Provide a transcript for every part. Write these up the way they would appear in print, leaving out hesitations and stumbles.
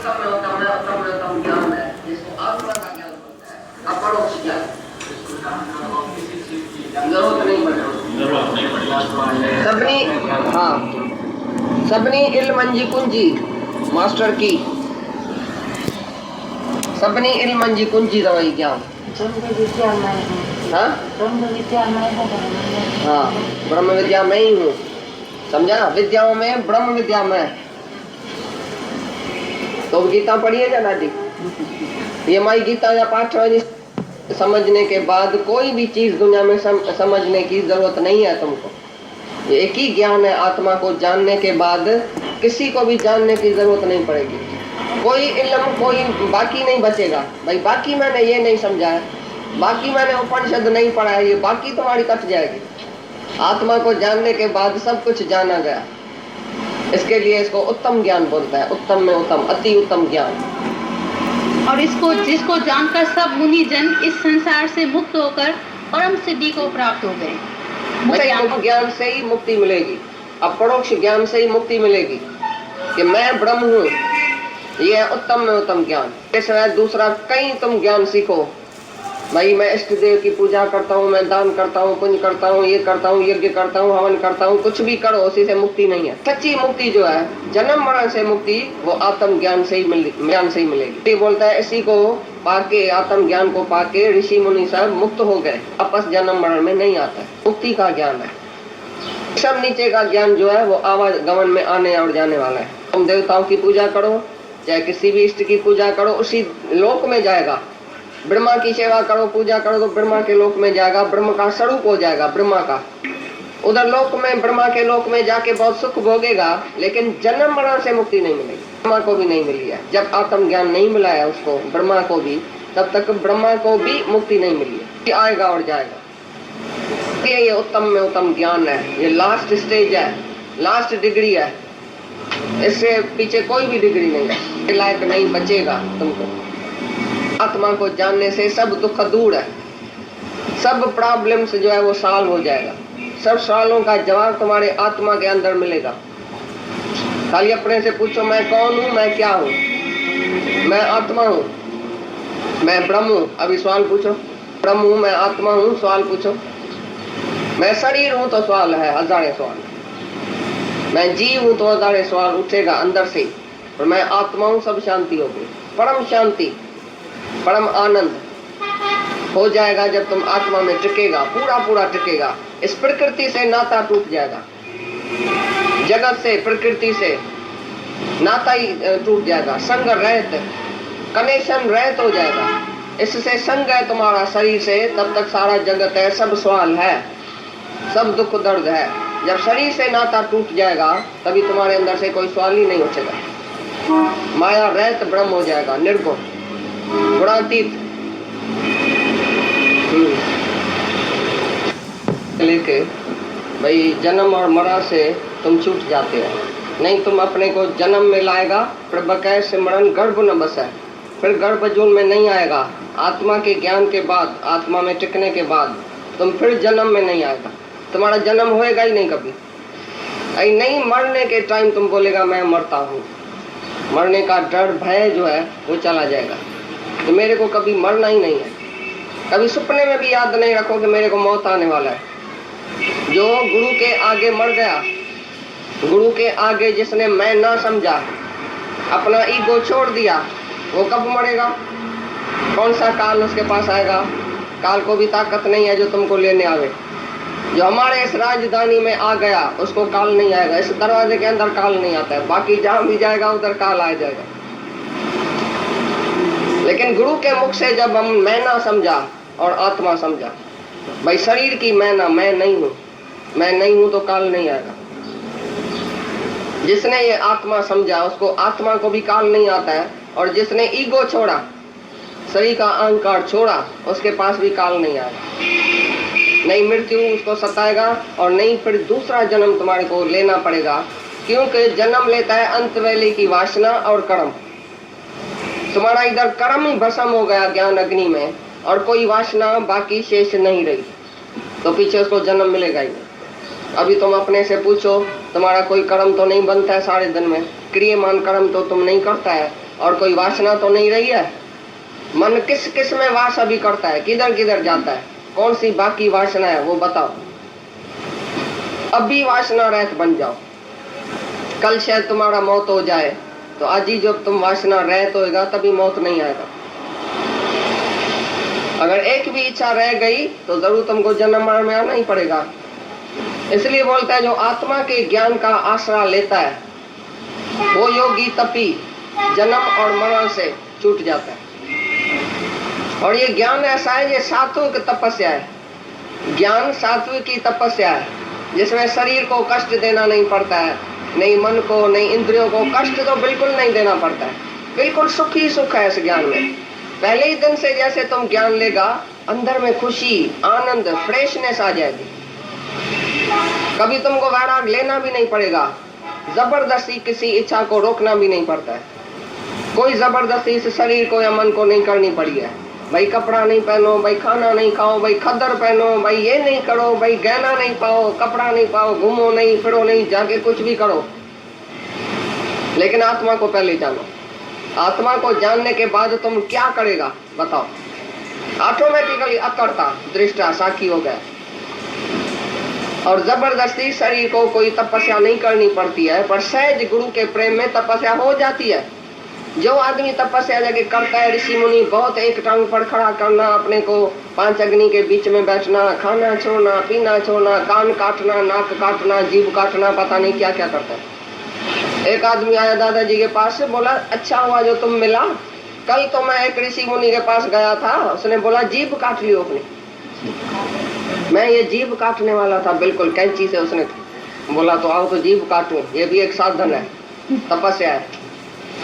उत्तम में उत्तम है, उत्तम में उत्तम ज्ञान है, जिसको आत्मा का ज्ञान बोलते हैं, अपरोक्ष ज्ञान। जरूरत नहीं पड़ेगी सबनी, हाँ सबनी इल्म मंजी कुंजी मास्टर की, सबनी इल्म मंजी कुंजी दवाई ज्ञान। हाँ हाँ ब्रह्म विद्या में ही हूँ, समझा? विद्याओं में ब्रह्म विद्या में। तो गीता पढ़िए जाना जी, ये माई गीता या पाठ समझने के बाद कोई भी चीज दुनिया में समझने की जरूरत नहीं है तुमको। ये एक ही ज्ञान है, आत्मा को जानने के बाद किसी को भी जानने की जरूरत नहीं पड़ेगी। कोई इल्म कोई बाकी नहीं बचेगा। भाई बाकी मैंने ये नहीं समझा है, बाकी मैंने उपनिषद नहीं पढ़ा है, ये बाकी तुम्हारी कट जाएगी। आत्मा को जानने के बाद सब कुछ जाना गया। इसके लिए इसको उत्तम ज्ञान बोलता है, उत्तम में उत्तम, अति उत्तम ज्ञान। और इसको जिसको जानकर सब मुनि जन इस संसार से मुक्त होकर परम सिद्धि को प्राप्त हो गए। ज्ञान से ही मुक्ति मिलेगी, अपरोक्ष ज्ञान से ही मुक्ति मिलेगी कि मैं ब्रह्म हूँ। ये है उत्तम में उत्तम ज्ञान। इसमें दूसरा कहीं तुम ज्ञान सीखो, भाई मैं इष्ट देव की पूजा करता हूँ, मैं दान करता हूँ, पुण्य करता हूँ, ये करता हूँ, यज्ञ करता हूँ, हवन करता हूँ, कुछ भी करो, उसी से मुक्ति नहीं है। सच्ची मुक्ति जो है, जन्म मरण से मुक्ति, वो आत्म ज्ञान से ही मिलेगी। ये बोलता है इसी को पाके, आत्म ज्ञान को पाके ऋषि मुनि सब मुक्त हो गए, वापस जन्म मरण में नहीं आता है। मुक्ति का ज्ञान है। सब नीचे का ज्ञान जो है वो आवागमन में आने और जाने वाला है। तुम देवताओं की पूजा करो, चाहे किसी भी इष्ट की पूजा करो, उसी लोक में जाएगा। ब्रह्मा की सेवा करो, पूजा करो तो ब्रह्मा के लोक में जाएगा, ब्रह्म का स्वरूप हो जाएगा ब्रह्मा का। उधर लोक में, ब्रह्मा के लोक में जाके बहुत सुख भोगेगा, लेकिन जन्म मरण से मुक्ति नहीं मिलेगी। ब्रह्मा को भी नहीं मिली है। जब आत्म ज्ञान नहीं मिला है उसको, ब्रह्मा को भी, तब तक ब्रह्मा को भी मुक्ति नहीं मिली है। आएगा और जाएगा। ये उत्तम में उत्तम ज्ञान है, ये लास्ट स्टेज है, लास्ट डिग्री है। इससे पीछे कोई भी डिग्री नहीं है, लायक नहीं बचेगा तुमको। आत्मा को जानने से सब दुख दूर है, सब प्रॉब्लम्स जो है वो सॉल्व हो जाएगा। सब सवालों का जवाब तुम्हारे आत्मा के अंदर मिलेगा। खाली अपने से पूछो, मैं कौन हूँ, मैं क्या हूँ? मैं आत्मा हूँ, मैं ब्रह्म हूँ। अभी सवाल पूछो, ब्रह्म हूँ, मैं आत्मा हूँ, सवाल पूछो। मैं शरीर हूँ तो सवाल है, हजारों सवाल। मैं जीव हूँ तो हजारों सवाल उठेगा अंदर से। और मैं आत्मा हूँ, सब शांति होगी, परम शांति, परम आनंद हो जाएगा जब तुम आत्मा में टिकेगा, पूरा पूरा टिकेगा। इस प्रकृति से नाता टूट जाएगा, जगत से, प्रकृति से नाता ही टूट जाएगा। संग रहित, कनेक्शन रहित हो जाएगा। इससे संग है तुम्हारा शरीर से, तब तक सारा जगत है, सब सवाल है, सब दुख दर्द है। जब शरीर से नाता टूट जाएगा तभी तुम्हारे अंदर से कोई सवाल ही नहीं उठेगा। माया रहित ब्रह्म हो जाएगा, निर्गुण, गुणातीत। लेके भाई जन्म और मरण से तुम छूट जाते हो। नहीं तुम अपने को जन्म में लाएगा, फिर बकाय सिमरन गर्भ न बसे, फिर गर्भ जून में नहीं आएगा। आत्मा के ज्ञान के बाद, आत्मा में टिकने के बाद तुम फिर जन्म में नहीं आएगा। तुम्हारा जन्म होएगा ही नहीं कभी। नहीं मरने के टाइम तुम बोलेगा मैं मरता हूँ, मरने का डर भय जो है वो चला जाएगा। तो मेरे को कभी मरना ही नहीं है। कभी सपने में भी याद नहीं रखो कि मेरे को मौत आने वाला है। जो गुरु के आगे मर गया, गुरु के आगे जिसने मैं ना समझा, अपना ईगो छोड़ दिया, वो कब मरेगा? कौन सा काल उसके पास आएगा? काल को भी ताकत नहीं है जो तुमको लेने आवे। जो हमारे इस राजधानी में आ गया उसको काल नहीं आएगा। इस दरवाजे के अंदर काल नहीं आता है, बाकी जहां भी जाएगा उधर काल आ जाएगा। लेकिन गुरु के मुख से जब हम मैं ना समझा और आत्मा समझा, भाई शरीर की मैं ना, मैं नहीं हूँ, मैं नहीं हूँ तो काल नहीं आएगा। जिसने ये आत्मा समझा उसको आत्मा को भी काल नहीं आता है। और जिसने ईगो छोड़ा, शरीर का अहंकार छोड़ा, उसके पास भी काल नहीं आएगा। नहीं मृत्यु उसको सताएगा और नहीं फिर दूसरा जन्म तुम्हारे को लेना पड़ेगा, क्योंकि जन्म लेता है अंत वेले की वासना और कर्म। तुम्हारा इधर कर्म ही भस्म हो गया ज्ञान अग्नि में और कोई वासना बाकी शेष नहीं रही, तो पीछे उसको जन्म मिलेगा ही नहीं। अभी तुम अपने से पूछो, तुम्हारा कोई कर्म तो नहीं बनता है सारे दिन में, क्रियमान कर्म तो तुम नहीं करता है, और कोई वासना तो नहीं रही है। मन किस किस में वास अभी करता है, किधर किधर जाता है, कौन सी बाकी वासना है वो बताओ। अभी वासना रहित बन जाओ, कल शायद तुम्हारा मौत हो जाए, तो आज ही जब तुम वासना रहित होएगा तभी मौत नहीं आएगा। अगर एक भी इच्छा रह गई तो जरूर तुमको जन्म मरण में आना ही पड़ेगा। इसलिए बोलता है जो आत्मा के ज्ञान का आसरा लेता है वो योगी तपी जन्म और मरण से छूट जाता है। और ये ज्ञान ऐसा है, ये सात्विक तपस्या है। ज्ञान सात्विक की तपस्या है जिसमें शरीर को कष्ट देना नहीं पड़ता है, नहीं मन को, नहीं इंद्रियों को कष्ट तो बिल्कुल नहीं देना पड़ता है। बिल्कुल सुख ही सुख है इस ज्ञान में। पहले ही दिन से जैसे तुम ज्ञान लेगा अंदर में खुशी, आनंद, फ्रेशनेस आ जाएगी। कभी तुमको वैराग लेना भी नहीं पड़ेगा, जबरदस्ती किसी इच्छा को रोकना भी नहीं पड़ता है। कोई जबरदस्ती इस शरीर को या मन को नहीं करनी पड़ी है। भाई कपड़ा नहीं पहनो, भाई खाना नहीं खाओ, भाई खद्दर पहनो, भाई ये नहीं करो, भाई गहना नहीं पाओ, कपड़ा नहीं पाओ, घूमो नहीं, फिरो नहीं, जाके कुछ भी करो, लेकिन आत्मा को पहले जानो। आत्मा को जानने के बाद तुम क्या करेगा बताओ। ऑटोमेटिकली अकर्ता दृष्टा साक्षी हो गया। और जबरदस्ती शरीर को कोई तपस्या नहीं करनी पड़ती है, पर सहज गुरु के प्रेम में तपस्या हो जाती है। जो आदमी तपस्या जगह करता है, ऋषि मुनि बहुत, एक टांग पर खड़ा करना, अपने को 5 अग्नि के बीच में बैठना, खाना छोड़ना, पीना छोड़ना, कान काटना, नाक काटना, जीभ काटना, पता नहीं क्या क्या करता है। एक आदमी आया दादाजी के पास से, बोला अच्छा हुआ जो तुम मिला, कल तो मैं एक ऋषि मुनि के पास गया था, उसने बोला जीभ काट लियो अपनी। मैं ये जीभ काटने वाला था बिल्कुल कैंची से, उसने बोला तो आओ तो जीभ काटूं, ये भी एक साधन है, तपस्या है।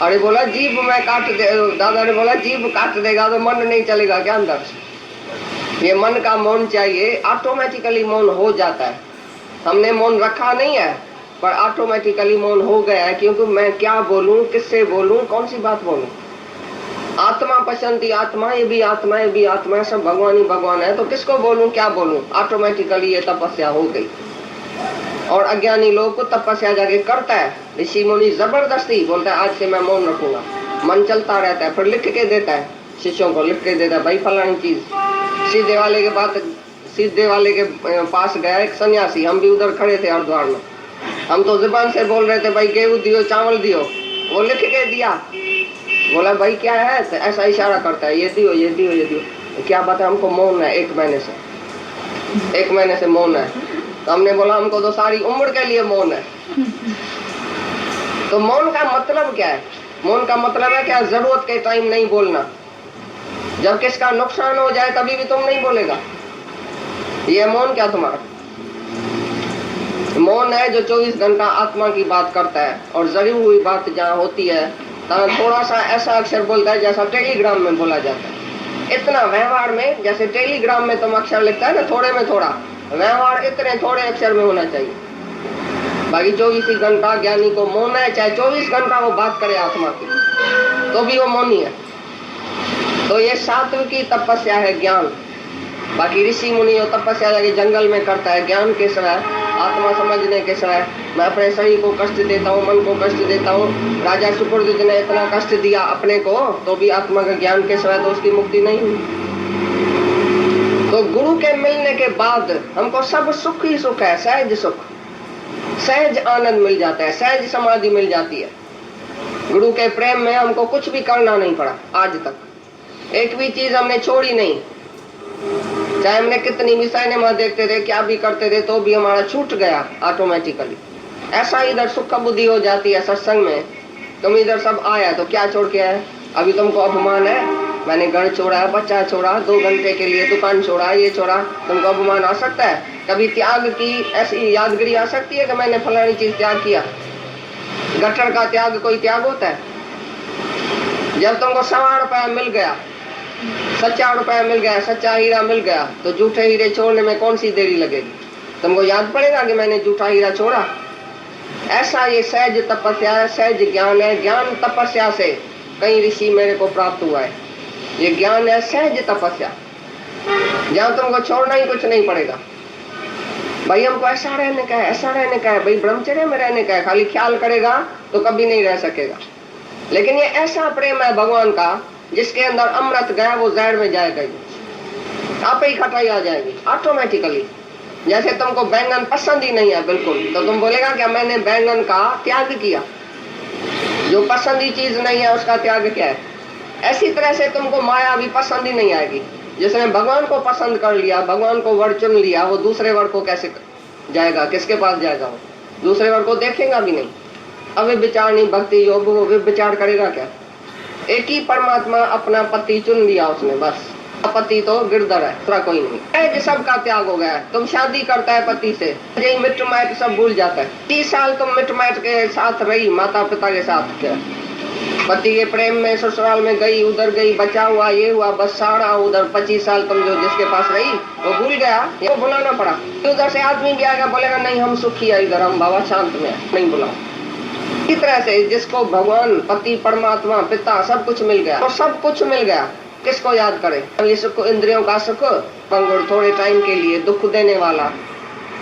अरे बोला जीभ मैं काट दे, दादा ने बोला जीभ काट देगा तो मन नहीं चलेगा क्या अंदर? ये मन का मौन चाहिए, ऑटोमेटिकली मौन हो जाता है। हमने मौन रखा नहीं है पर ऑटोमेटिकली मौन हो गया है, क्योंकि मैं क्या बोलूं, किससे बोलूं, कौन सी बात बोलूं। आत्मा पसंदी आत्मा, ये भी आत्मा, ये भी आत्मा, सब भगवान ही भगवान है, तो किसको बोलूं, क्या बोलूं। ऑटोमेटिकली ये तपस्या हो गई। और अज्ञानी लोग को तपस्या जाके करता है, ऋषि मुनि जबरदस्ती बोलता है आज से मैं मौन रखूंगा, मन चलता रहता है, फिर लिख के देता है शिष्यों को, लिख के देता है भाई फलानी चीज। सीधे वाले के पास गया एक सन्यासी, हम भी उधर खड़े थे हरिद्वार में, हम तो जुबान से बोल रहे थे भाई गेहूं दियो, चावल दियो, वो लिख के दिया। बोला भाई क्या है, तो ऐसा इशारा करता है ये दियो, ये दियो, ये दियो। क्या बात है, हमको मौन है, 1 महीने से मौन है। तो हमने बोला हमको तो सारी उम्र के लिए मौन है। तो मौन का मतलब क्या है? मौन का मतलब है क्या, जरूरत के टाइम नहीं बोलना, जब किसका नुकसान हो जाए तभी भी तुम नहीं बोलेगा। ये मौन क्या तुम्हारा? मौन है जो 24 घंटा आत्मा की बात करता है, और जरी हुई बात जहाँ होती है थोड़ा सा ऐसा अक्षर बोलता है जैसा टेलीग्राम में बोला जाता है। इतना व्यवहार में, जैसे टेलीग्राम में तुम अक्षर लिखता है ना, थोड़े में थोड़ा, व्यवहार इतने थोड़े अक्षर में होना चाहिए। बाकी 24 घंटा ज्ञानी को मौन है, चाहे 24 घंटा वो बात करे आत्मा की, तो भी वो मौन ही है। तो ये सात्विकी तपस्या है ज्ञान। बाकी ऋषि मुनि तपस्या जाके जंगल में करता है, ज्ञान के समय, आत्मा समझने के समय, मैं अपने शरीर को कष्ट देता हूँ, मन को कष्ट देता हूँ। राजा सुपुर्द ने इतना कष्ट दिया अपने को, तो भी आत्मा का ज्ञान के समय तो उसकी मुक्ति नहीं हुई। तो गुरु के मिलने के बाद हमको सब सुख ही सुख है, सहज सुख, सहज आनंद मिल जाता है, सहज समाधि मिल जाती है। गुरु के प्रेम में हमको कुछ भी करना नहीं पड़ा आज तक, एक भी चीज हमने छोड़ी नहीं। चाहे हमने कितनी भी सिनेमा देखते थे, क्या भी करते थे, तो भी हमारा छूट गया ऑटोमेटिकली। ऐसा इधर सुख बुद्धि हो जाती है सत्संग में। तुम इधर सब आया तो क्या छोड़ के आए? अभी तुमको अभिमान है, मैंने घर छोड़ा, बच्चा छोड़ा, 2 घंटे के लिए दुकान छोड़ा, ये छोड़ा, तुमको अभिमान आ सकता है? कभी त्याग की ऐसी यादगिरी आ सकती है कि मैंने फलानी चीज त्याग किया? गटर का त्याग कोई त्याग होता है? जब तुमको 1.25 रुपया मिल गया, सच्चा रुपया मिल गया, सच्चा हीरा मिल गया, तो झूठे हीरे छोड़ने में कौन सी देरी लगेगी? तुमको याद पड़ेगा कि मैंने झूठा हीरा छोड़ा। ऐसा ये सहज तपस्या है, सहज ज्ञान है। ज्ञान तपस्या से कई ऋषि मेरे को प्राप्त हुआ है। ये ज्ञान है सहज तपस्या, जहाँ तुमको छोड़ना ही कुछ नहीं पड़ेगा। भाई हमको ऐसा रहने का है, ऐसा रहने का है, भाई ब्रह्मचर्य में रहने का है, खाली ख्याल करेगा तो कभी नहीं रह सकेगा। लेकिन ये ऐसा प्रेम है भगवान का जिसके अंदर अमृत गया वो जहर में जाएगा ही, आप ही खटाई आ जाएगी ऑटोमेटिकली। जैसे तुमको बैंगन पसंद ही नहीं है बिल्कुल, तो तुम बोलेगा क्या मैंने बैंगन का त्याग किया। जो पसंदी चीज नहीं है उसका त्याग क्या है। ऐसी तरह से तुमको माया भी पसंद ही नहीं आएगी। जिसने भगवान को पसंद कर लिया, भगवान को वर चुन लिया, वो दूसरे वर को कैसे जाएगा, किसके पास जाएगा। वो दूसरे वर को देखेगा भी नहीं। अव्यभिचार नहीं भक्ति योग, वो विचार करेगा क्या। एक ही परमात्मा अपना पति चुन लिया उसने, बस। पति तो गिरधर है, दूसरा कोई नहीं है। सबका त्याग हो गया है। तुम शादी करता है पति से, यही मिट मैट सब भूल जाता है। 30 साल तुम मिट मैट के साथ रही, माता पिता के साथ, क्या पति के प्रेम में ससुराल में गई, उधर गई, बचा हुआ, ये हुआ, बस सारा उधर 25 साल तुम जो जिसके पास रही वो भूल गया, वो बुलाना पड़ा। उधर से आदमी भी आएगा, बोलेगा नहीं हम सुखी है इधर, हम बाबा शांत में नहीं बुलाओ। इस तरह से जिसको भगवान पति परमात्मा पिता सब कुछ मिल गया, तो सब कुछ मिल गया, किसको याद करे। ये सुख इंद्रियों का सुख पंगुर, थोड़े टाइम के लिए दुख देने वाला,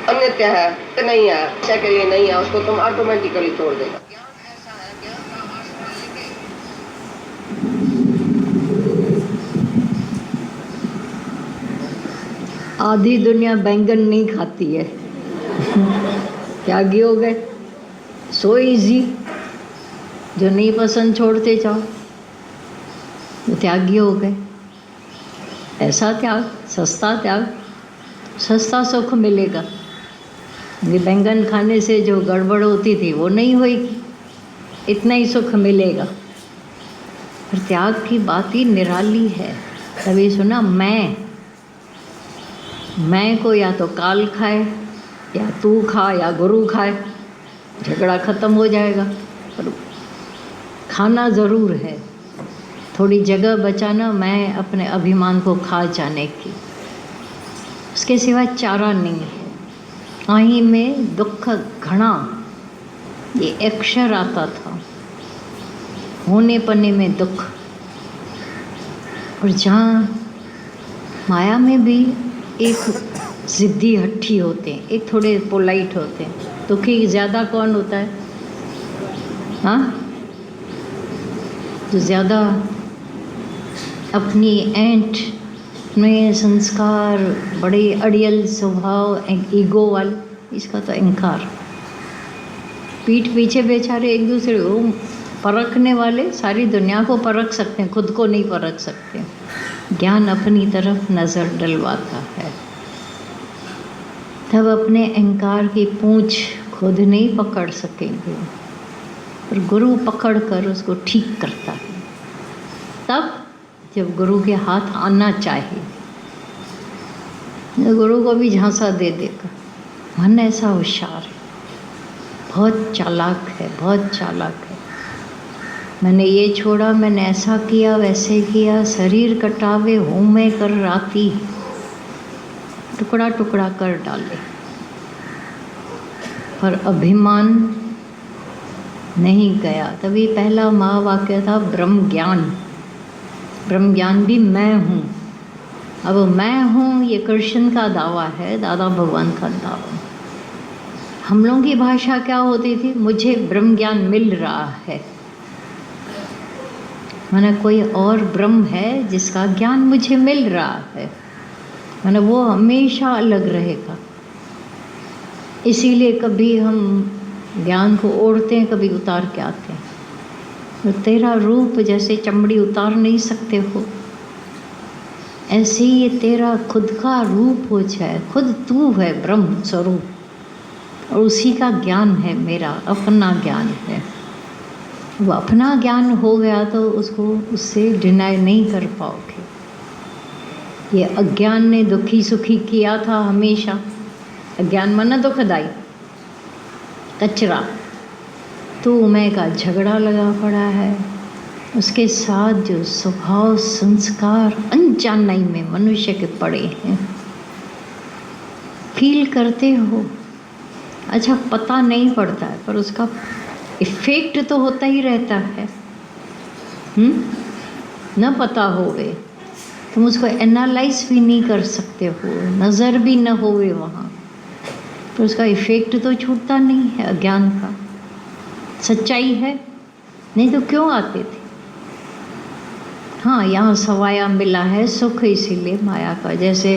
अनित्य है, नहीं है, अच्छे के लिए नहीं है, उसको तुम ऑटोमेटिकली छोड़ देगा। आधी दुनिया बैंगन नहीं खाती है। त्यागी हो गए, सो इजी। जो नहीं पसंद छोड़ते जाओ, वो त्यागी हो गए। ऐसा त्याग, सस्ता त्याग, सस्ता सुख मिलेगा। ये बैंगन खाने से जो गड़बड़ होती थी वो नहीं होगी, इतना ही सुख मिलेगा। पर त्याग की बात ही निराली है। तभी सुना, मैं को या तो काल खाए, या तू खा, या गुरु खाए, झगड़ा ख़त्म हो जाएगा। पर खाना ज़रूर है, थोड़ी जगह बचाना मैं अपने अभिमान को खा जाने की, उसके सिवा चारा नहीं है। आही में दुख घना, ये अक्षर आता था, होने पने में दुख। और जहाँ माया में भी एक ज़िद्दी हट्ठी होते हैं, एक थोड़े पोलाइट होते हैं। दुखी ज़्यादा कौन होता है? हाँ, जो ज़्यादा अपनी ऐंठ में संस्कार, बड़े अड़ियल स्वभाव, ईगो वाले, इसका तो अहंकार। पीठ पीछे बेचारे एक दूसरे को परखने वाले सारी दुनिया को परख सकते हैं, खुद को नहीं परख सकते। ज्ञान अपनी तरफ नज़र डलवाता है, तब अपने अहंकार की पूंछ खुद नहीं पकड़ सकेंगे, पर गुरु पकड़ कर उसको ठीक करता है। तब जब गुरु के हाथ आना चाहिए, गुरु को भी झांसा दे देगा। मन ऐसा होशियार है, बहुत चालाक है, बहुत चालाक है। मैंने ये छोड़ा, मैंने ऐसा किया, वैसे किया, शरीर कटावे होमे कर राती, टुकड़ा टुकड़ा कर डाले। पर अभिमान नहीं गया। तभी पहला महावाक्य था ब्रह्म ज्ञान। ब्रह्म ज्ञान भी मैं हूँ। अब मैं हूँ ये कृष्ण का दावा है, दादा भगवान का दावा। हम लोगों की भाषा क्या होती थी? मुझे ब्रह्म ज्ञान मिल रहा है, माने कोई और ब्रह्म है जिसका ज्ञान मुझे मिल रहा है, माने वो हमेशा अलग रहेगा। इसीलिए कभी हम ज्ञान को ओढ़ते हैं, कभी उतार के आते हैं। तो तेरा रूप जैसे चमड़ी उतार नहीं सकते हो, ऐसे ही ये तेरा खुद का रूप हो जाए। खुद तू है ब्रह्म स्वरूप, और उसी का ज्ञान है, मेरा अपना ज्ञान है। वो अपना ज्ञान हो गया तो उसको उससे डिनाई नहीं कर पाओगे। ये अज्ञान ने दुखी सुखी किया था हमेशा। अज्ञान माना दुखदाई, कचरा, तू मैं का झगड़ा लगा पड़ा है। उसके साथ जो स्वभाव संस्कार अनजानाई में मनुष्य के पड़े हैं, फील करते हो। अच्छा, पता नहीं पड़ता है, पर उसका इफेक्ट तो होता ही रहता है। न पता होवे तुम उसको एनालाइज भी नहीं कर सकते हो, नज़र भी न होवे वहाँ, तो उसका इफेक्ट तो छूटता नहीं है अज्ञान का। सच्चाई है, नहीं तो क्यों आते थे? हाँ, यहाँ सवाया मिला है सुख, इसीलिए माया का, जैसे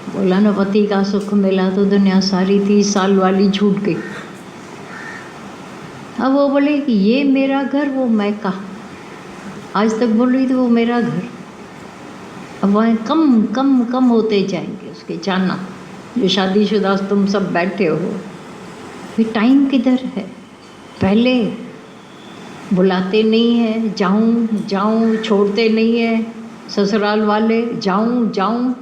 बोला ना पति का सुख मिला तो दुनिया सारी 30 साल वाली छूट गई। अब वो बोले कि ये मेरा घर, वो मैं का, आज तक बोल रही थी वो मेरा घर। अब वह कम कम कम होते जाएंगे उसके जाना। जो शादीशुदा तुम सब बैठे हो, फिर टाइम किधर है? पहले बुलाते नहीं है, जाऊं जाऊं, छोड़ते नहीं है ससुराल वाले, जाऊं जाऊं।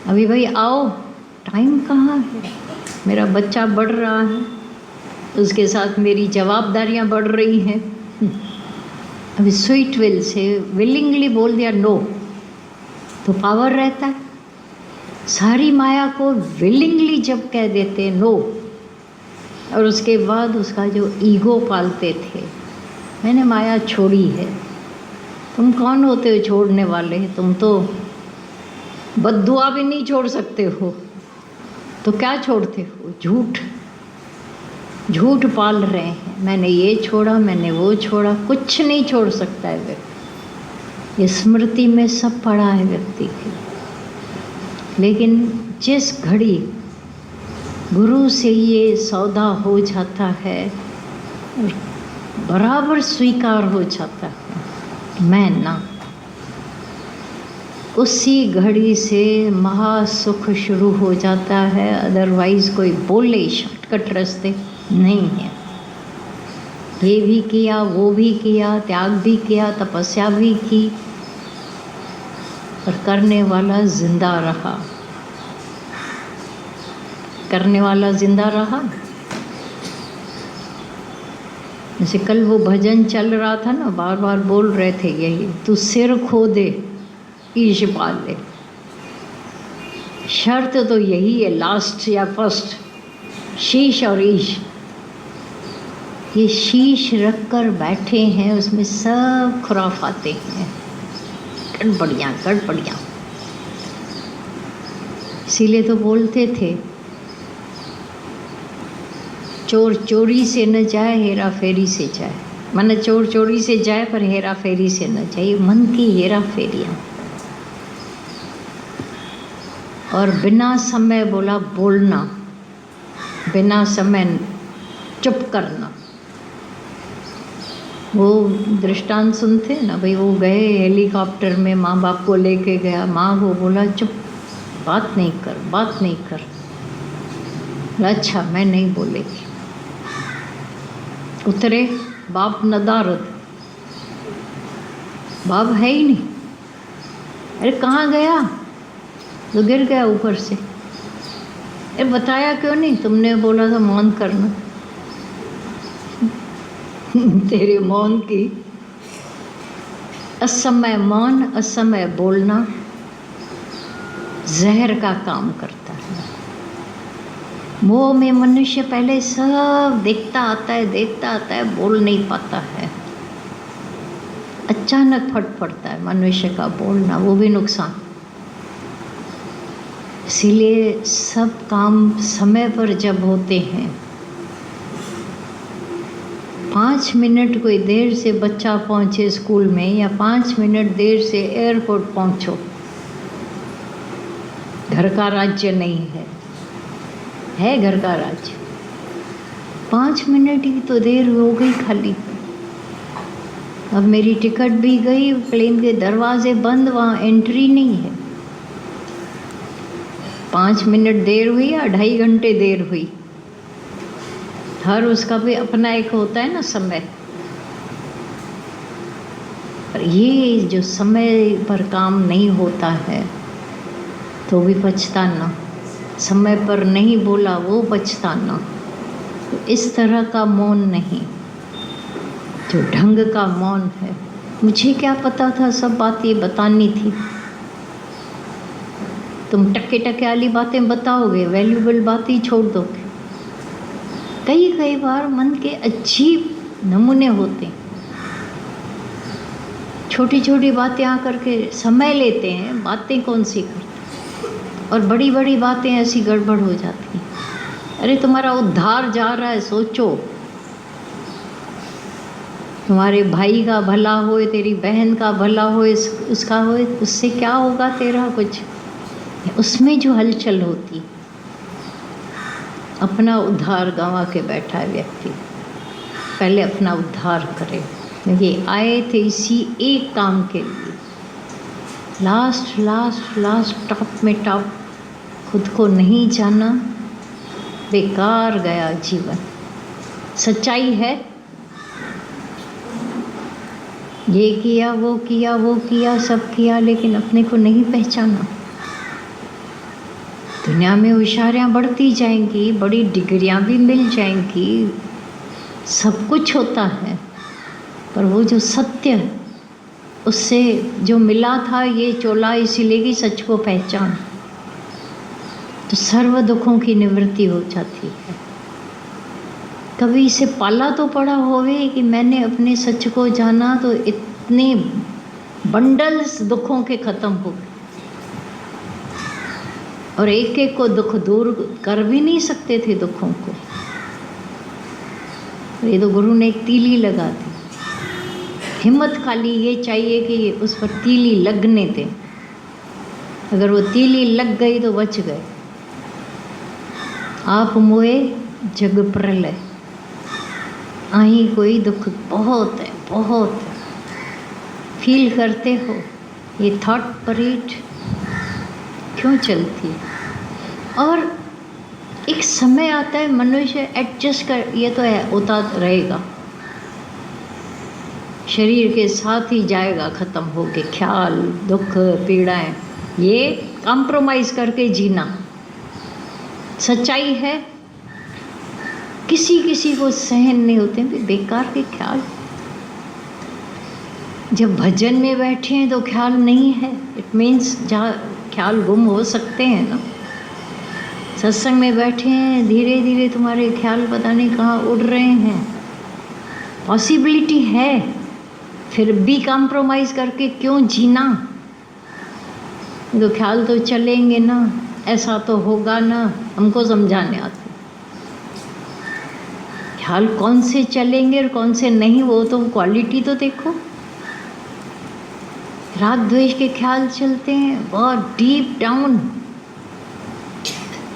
अभी भाई आओ, टाइम कहाँ है? मेरा बच्चा बढ़ रहा है, उसके साथ मेरी जवाबदारियां बढ़ रही हैं। अभी स्वीट विल से विलिंगली बोल दिया नो, तो पावर रहता है। सारी माया को विलिंगली जब कह देते नो, और उसके बाद उसका जो ईगो पालते थे, मैंने माया छोड़ी है। तुम कौन होते हो छोड़ने वाले? तुम तो बद्दुआ भी नहीं छोड़ सकते हो, तो क्या छोड़ते हो? झूठ, झूठ पाल रहे हैं। मैंने ये छोड़ा, मैंने वो छोड़ा, कुछ नहीं छोड़ सकता है व्यक्ति। ये स्मृति में सब पड़ा है व्यक्ति के। लेकिन जिस घड़ी गुरु से ये सौदा हो जाता है, बराबर स्वीकार हो जाता है मैं ना, उसी घड़ी से महासुख शुरू हो जाता है। अदरवाइज कोई बोले शॉर्टकट रास्ते नहीं है। ये भी किया, वो भी किया, त्याग भी किया, तपस्या भी की, और करने वाला जिंदा रहा। करने वाला जिंदा रहा। जैसे कल वो भजन चल रहा था ना, बार बार बोल रहे थे यही, तू सिर खो दे ईश पाल ले। शर्त तो यही है, लास्ट या फर्स्ट, शीश और ईश। ये शीश रख कर बैठे हैं, उसमें सब खुराफाते हैं, गड़बड़ियाँ गड़बड़ियाँ। इसीलिए तो बोलते थे चोर चोरी से न जाए, हेरा फेरी से जाए। माने चोर चोरी से जाए पर हेरा फेरी से न जाए। मन की हेरा फेरियाँ। और बिना समय बोला बोलना, बिना समय चुप करना। वो दृष्टांत सुनते ना भाई, वो गए हेलीकॉप्टर में, माँ बाप को लेके गया, माँ को बोला चुप, बात नहीं कर, बात नहीं कर। अच्छा मैं नहीं बोलेगी। उतरे, बाप नदारद, बाप है ही नहीं। अरे कहाँ गया? तो गिर गया ऊपर से। अरे बताया क्यों नहीं? तुमने बोला था मौन करना। तेरे मौन की, असमय मौन, असमय बोलना जहर का काम करता है। मोह में मनुष्य पहले सब देखता आता है, बोल नहीं पाता है। अचानक फट पड़ता है मनुष्य का बोलना, वो भी नुकसान। इसीलिए सब काम समय पर जब होते हैं, 5 मिनट कोई देर से बच्चा पहुंचे स्कूल में, या 5 मिनट देर से एयरपोर्ट पहुंचो, घर का राज्य नहीं है, है घर का राज्य। 5 मिनट ही तो देर हो गई खाली। अब मेरी टिकट भी गई, प्लेन के दरवाजे बंद, वहाँ एंट्री नहीं है। 5 मिनट देर हुई या 2.5 घंटे देर हुई, हर उसका भी अपना एक होता है ना समय। पर ये जो समय पर काम नहीं होता है तो भी पछताना, समय पर नहीं बोला वो पछताना। तो इस तरह का मौन नहीं, जो ढंग का मौन है। मुझे क्या पता था सब बात ये बतानी थी। तुम टके टके वाली बातें बताओगे, वैल्यूबल बातें छोड़ दोगे। कई बार मन के अजीब नमूने होते हैं, छोटी छोटी बातें आकर के समय लेते हैं, बातें कौन सी करते, और बड़ी बड़ी बातें ऐसी गड़बड़ हो जाती हैं। अरे तुम्हारा उद्धार जा रहा है, सोचो। तुम्हारे भाई का भला हो, तेरी बहन का भला हो, उसका हो, उससे क्या होगा तेरा कुछ? उसमें जो हलचल होती, अपना उद्धार गंवा के बैठा है व्यक्ति, पहले अपना उद्धार करे। ये आए थे इसी एक काम के लिए, लास्ट टॉप में टॉप खुद को नहीं जाना, बेकार गया जीवन। सच्चाई है, ये किया वो किया सब किया, लेकिन अपने को नहीं पहचाना। दुनिया में होशियारियाँ बढ़ती जाएंगी, बड़ी डिग्रियाँ भी मिल जाएंगी, सब कुछ होता है, पर वो जो सत्य उससे जो मिला था, ये चोला इसीलिए कि सच को पहचान, तो सर्व दुखों की निवृत्ति हो जाती है। कभी इसे पाला तो पड़ा होवे कि मैंने अपने सच को जाना तो इतने बंडल्स दुखों के खत्म हो गए, और एक एक को दुख दूर कर भी नहीं सकते थे दुखों को। ये तो गुरु ने एक तीली लगा दी। हिम्मत खाली ये चाहिए कि उस पर तीली लगने दें, अगर वो तीली लग गई तो बच गए। आप मोए जग प्रलय, आई कोई दुख बहुत है, बहुत है। फील करते हो ये थॉट परेड क्यों चलती है? और एक समय आता है मनुष्य एडजस्ट कर, ये तो है होता रहेगा, शरीर के साथ ही जाएगा ख़त्म होके, ख्याल दुख पीड़ाएं, ये कॉम्प्रोमाइज करके जीना। सच्चाई है किसी को सहन नहीं होते बेकार के ख्याल। जब भजन में बैठे हैं तो ख्याल नहीं है, इट मीन्स जहाँ ख्याल गुम हो सकते हैं ना। सत्संग में बैठे हैं, धीरे धीरे तुम्हारे ख्याल पता नहीं कहाँ उड़ रहे हैं, पॉसिबिलिटी है, फिर भी कॉम्प्रोमाइज करके क्यों जीना? तो ख्याल तो चलेंगे ना, ऐसा तो होगा ना, हमको समझाने आते। ख्याल कौन से चलेंगे और कौन से नहीं, वो तो क्वालिटी तो देखो। राग द्वेष के ख्याल चलते हैं बहुत डीप डाउन,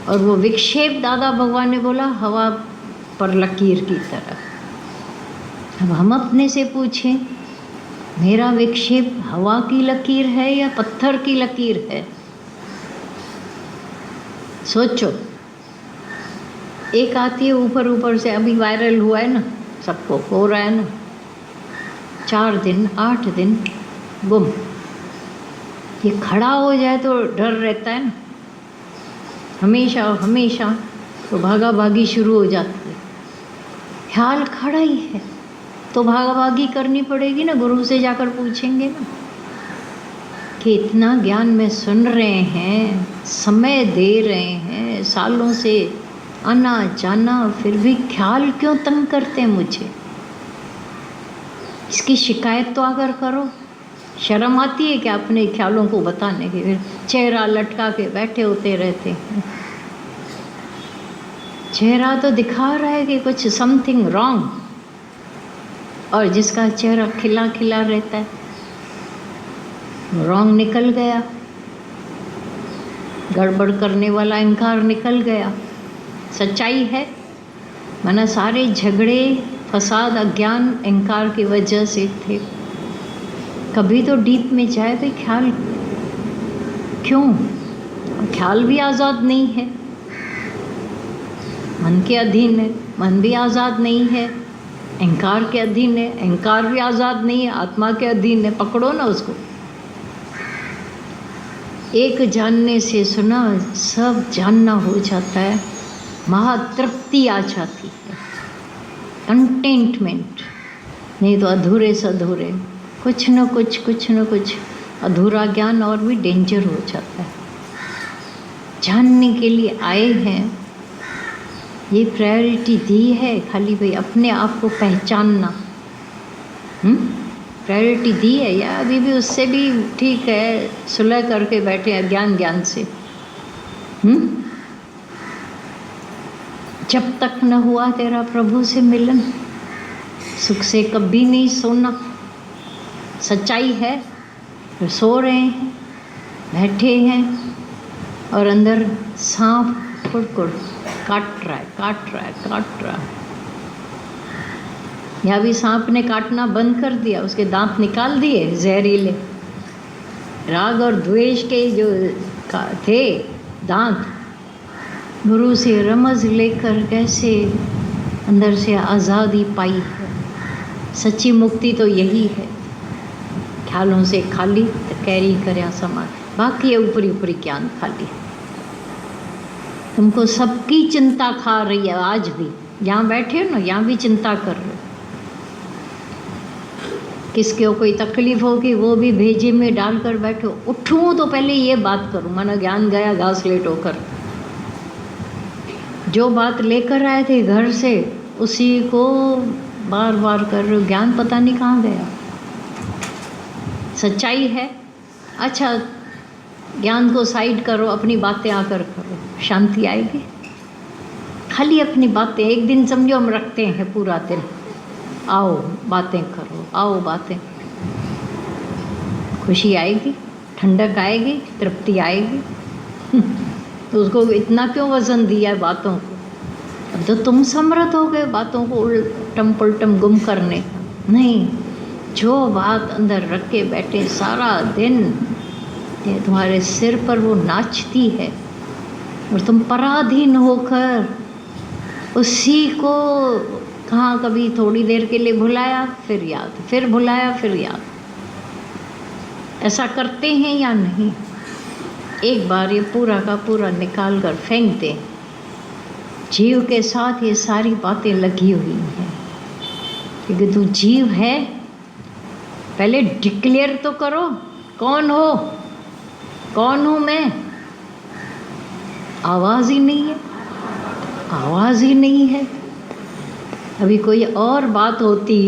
और वो विक्षेप दादा भगवान ने बोला हवा पर लकीर की तरह। अब हम अपने से पूछें, मेरा विक्षेप हवा की लकीर है या पत्थर की लकीर है? सोचो। एक आती है ऊपर ऊपर से, अभी वायरल हुआ है ना, सबको हो रहा है ना, 4 दिन 8 दिन गुम। ये खड़ा हो जाए तो डर रहता है ना, हमेशा तो भागा भागी शुरू हो जाती है। ख्याल खड़ा ही है तो भागा भागी करनी पड़ेगी ना, गुरु से जाकर पूछेंगे ना कि इतना ज्ञान में सुन रहे हैं, समय दे रहे हैं, सालों से आना जाना, फिर भी ख्याल क्यों तंग करते हैं मुझे? इसकी शिकायत तो अगर करो। शर्म आती है कि अपने ख्यालों को बताने के, फिर चेहरा लटका के बैठे होते रहते हैं। चेहरा तो दिखा रहा है कि कुछ समथिंग रॉन्ग, और जिसका चेहरा खिला खिला रहता है रॉन्ग निकल गया, गड़बड़ करने वाला अहंकार निकल गया। सच्चाई है, माना सारे झगड़े फसाद अज्ञान अहंकार की वजह से थे। कभी तो डीप में जाए भाई, ख्याल क्यों? ख्याल भी आज़ाद नहीं है, मन के अधीन है, मन भी आज़ाद नहीं है, अहंकार के अधीन है, अहंकार भी आज़ाद नहीं है, आत्मा के अधीन है। पकड़ो ना उसको। एक जानने से सुना सब जानना हो जाता है, महातृप्ति आ जाती है, कंटेंटमेंट। नहीं तो अधूरे से अधूरे, कुछ न कुछ अधूरा ज्ञान और भी डेंजर हो जाता है। जानने के लिए आए हैं, ये प्रायोरिटी दी है, खाली भाई अपने आप को पहचानना प्रायोरिटी दी है, या अभी भी उससे भी ठीक है, सुलह करके बैठे हैं ज्ञान से। जब तक न हुआ तेरा प्रभु से मिलन, सुख से कभी नहीं सोना। सच्चाई है, तो सो रहे हैं, बैठे हैं और अंदर सांप फुड़कुड़ काट रहा है, काट रहा है, काट रहा है। यहाँ भी सांप ने काटना बंद कर दिया, उसके दांत निकाल दिए जहरीले। राग और द्वेष के जो थे दांत, गुरु से रमज लेकर कैसे अंदर से आज़ादी पाई है। सच्ची मुक्ति तो यही है, ख्यालों से खाली तो कैरी करया समाज, बाकी है ऊपरी ऊपरी ज्ञान खाली। तुमको सबकी चिंता खा रही है, आज भी यहाँ बैठे हो ना, यहाँ भी चिंता कर रहे हो। किसके को कोई तकलीफ होगी वो भी भेजे में डालकर बैठो। उठूँ तो पहले ये बात करूँ, माना ज्ञान गया घास लेट होकर। जो बात लेकर आए थे घर से उसी को बार बार कर रहे हो, ज्ञान पता नहीं कहाँ गया। सच्चाई है, अच्छा ज्ञान को साइड करो, अपनी बातें आकर करो, शांति आएगी। खाली अपनी बातें, एक दिन समझो हम रखते हैं पूरा दिन, आओ बातें करो, आओ बातें, खुशी आएगी, ठंडक आएगी, तृप्ति आएगी। तो उसको इतना क्यों वजन दिया है बातों को? अब तो तुम समर्थ हो गए बातों को उल्टम पुल्टम गुम करने। नहीं, जो बात अंदर रख के बैठे सारा दिन, ये तुम्हारे सिर पर वो नाचती है और तुम पराधीन होकर उसी को कहाँ कभी थोड़ी देर के लिए भुलाया फिर याद, फिर भुलाया फिर याद। ऐसा करते हैं या नहीं? एक बार ये पूरा का पूरा निकाल कर फेंक दें। जीव के साथ ये सारी बातें लगी हुई हैं, क्योंकि तू जीव है। पहले डिक्लेयर तो करो, कौन हो, कौन हूँ मैं? आवाज़ ही नहीं है, आवाज़ ही नहीं है। अभी कोई और बात होती,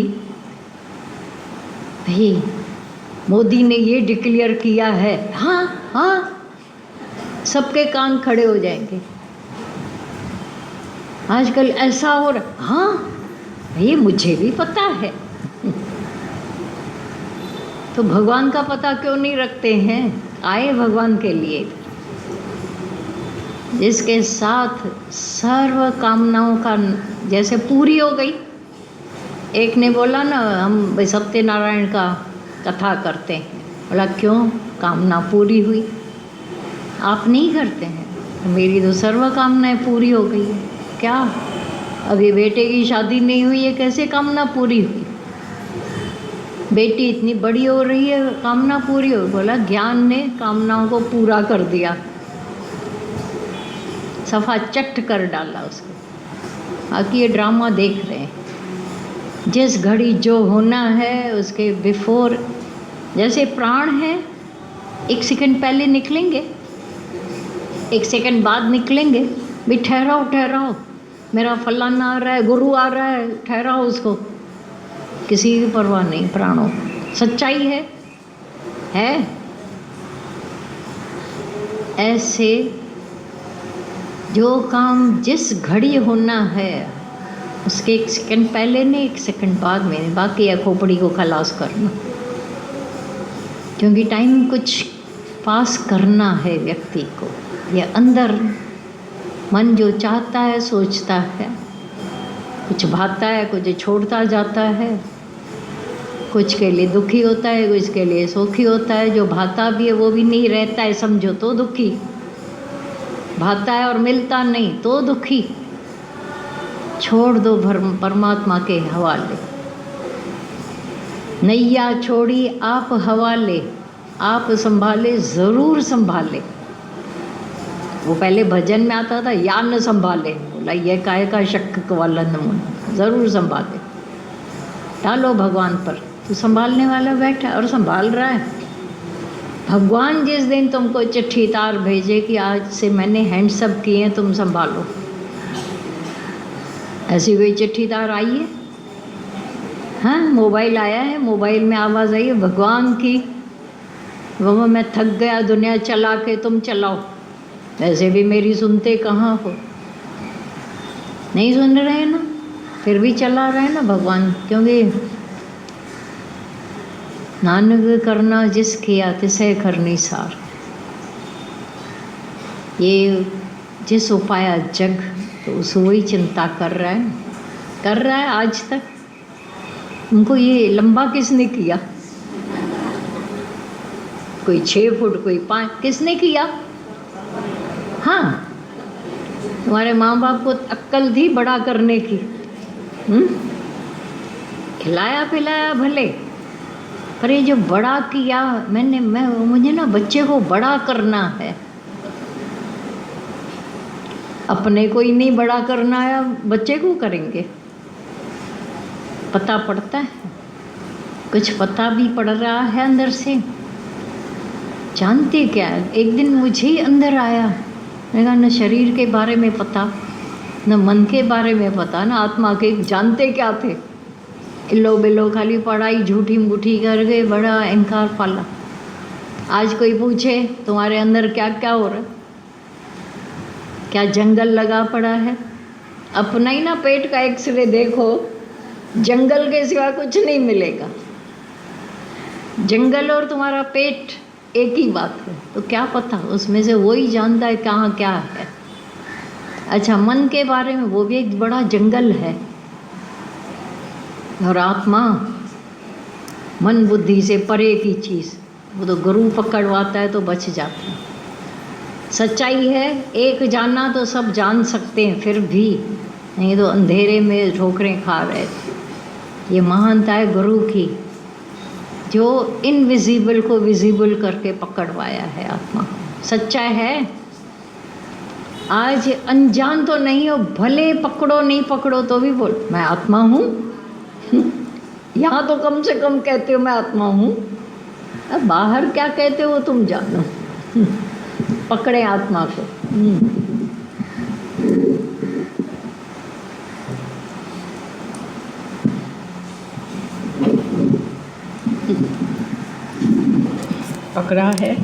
भाई मोदी ने ये डिक्लेयर किया है, हाँ हाँ, सबके कान खड़े हो जाएंगे। आजकल ऐसा हो रहा, हाँ ये मुझे भी पता है। तो भगवान का पता क्यों नहीं रखते हैं? आए भगवान के लिए, जिसके साथ सर्व कामनाओं का जैसे पूरी हो गई। एक ने बोला ना, हम सत्यनारायण का कथा करते हैं। बोला क्यों? कामना पूरी हुई। आप नहीं करते हैं? मेरी तो सर्व कामनाएं पूरी हो गई है। क्या अभी बेटे की शादी नहीं हुई है, कैसे कामना पूरी हुई? बेटी इतनी बड़ी हो रही है, कामना पूरी हो। बोला ज्ञान ने कामनाओं को पूरा कर दिया, सफा चट कर डाला उसको। बाकी ये ड्रामा देख रहे हैं। जिस घड़ी जो होना है उसके बिफोर, जैसे प्राण है, 1 सेकंड पहले निकलेंगे, 1 सेकंड बाद निकलेंगे। भी ठहराओ ठहराओ, मेरा फलाना आ रहा है, गुरु आ रहा है, ठहराओ उसको। किसी की परवाह नहीं प्राणों। सच्चाई है। ऐसे जो काम जिस घड़ी होना है उसके 1 सेकंड पहले नहीं, 1 सेकंड बाद में। बाकी है खोपड़ी को खलास करना, क्योंकि टाइम कुछ पास करना है व्यक्ति को। ये अंदर मन जो चाहता है सोचता है, कुछ भाता है, कुछ छोड़ता जाता है, कुछ के लिए दुखी होता है, कुछ के लिए सुखी होता है। जो भाता भी है वो भी नहीं रहता है, समझो तो दुखी। भाता है और मिलता नहीं तो दुखी। छोड़ दो परमात्मा के हवाले। नैया छोड़ी आप हवाले, आप संभाले ज़रूर संभाले। वो पहले भजन में आता था, या न संभाले। बोला ये काहे का शक वाला नमूना, ज़रूर संभाले। डालो भगवान पर, तो संभालने वाला बैठा और संभाल रहा है। भगवान जिस दिन तुमको चिट्ठी तार भेजे कि आज से मैंने हैंड्सअप किए हैं, तुम संभालो, ऐसी कोई चिट्ठी तार आई है? हाँ, मोबाइल आया है, मोबाइल में आवाज़ आई है भगवान की, वो मैं थक गया दुनिया चला के, तुम चलाओ। वैसे भी मेरी सुनते कहाँ हो? नहीं सुन रहे हैं ना, फिर भी चला रहे हैं ना भगवान, क्योंकि नानक करना जिस किया तिसे करनी सार। ये जिस उपाया जग, तो उस वही चिंता कर रहा है आज तक। उनको ये लंबा किसने किया? कोई 6 फुट, कोई 5, किसने किया? हाँ, तुम्हारे माँ बाप को अक्ल थी बड़ा करने की, खिलाया पिलाया भले, पर ये जो बड़ा किया मुझे ना बच्चे को बड़ा करना है। अपने को ही नहीं बड़ा करना है, बच्चे को करेंगे? पता पड़ता है, कुछ पता भी पड़ रहा है अंदर से। जानते क्या है, एक दिन मुझे ही अंदर आया, मैंने कहा न शरीर के बारे में पता, न मन के बारे में पता, न आत्मा के, जानते क्या थे? इल्लो बिल्लो खाली पढ़ाई झूठी मूठी कर गए, बड़ा अहंकार पाला। आज कोई पूछे तुम्हारे अंदर क्या क्या हो रहा है, क्या जंगल लगा पड़ा है? अपना ही ना पेट का एक्सरे देखो, जंगल के सिवा कुछ नहीं मिलेगा। जंगल और तुम्हारा पेट एक ही बात है, तो क्या पता, उसमें से वही जानता है कहाँ क्या है। अच्छा, मन के बारे में, वो भी एक बड़ा जंगल है। और आत्मा मन बुद्धि से परे की चीज़, वो तो गुरु पकड़वाता है तो बच जाता है। सच्चाई है, एक जानना तो सब जान सकते हैं, फिर भी नहीं तो अंधेरे में ठोकरें खा रहे थे। ये महानता है गुरु की, जो इनविजिबल को विजिबल करके पकड़वाया है आत्मा। सच्चा है। आज अनजान तो नहीं हो, भले पकड़ो नहीं पकड़ो तो भी बोल मैं आत्मा हूँ। यहाँ तो कम से कम कहते हो मैं आत्मा हूँ, अब बाहर क्या कहते हो तुम जानो। पकड़े आत्मा को। पकड़ा है।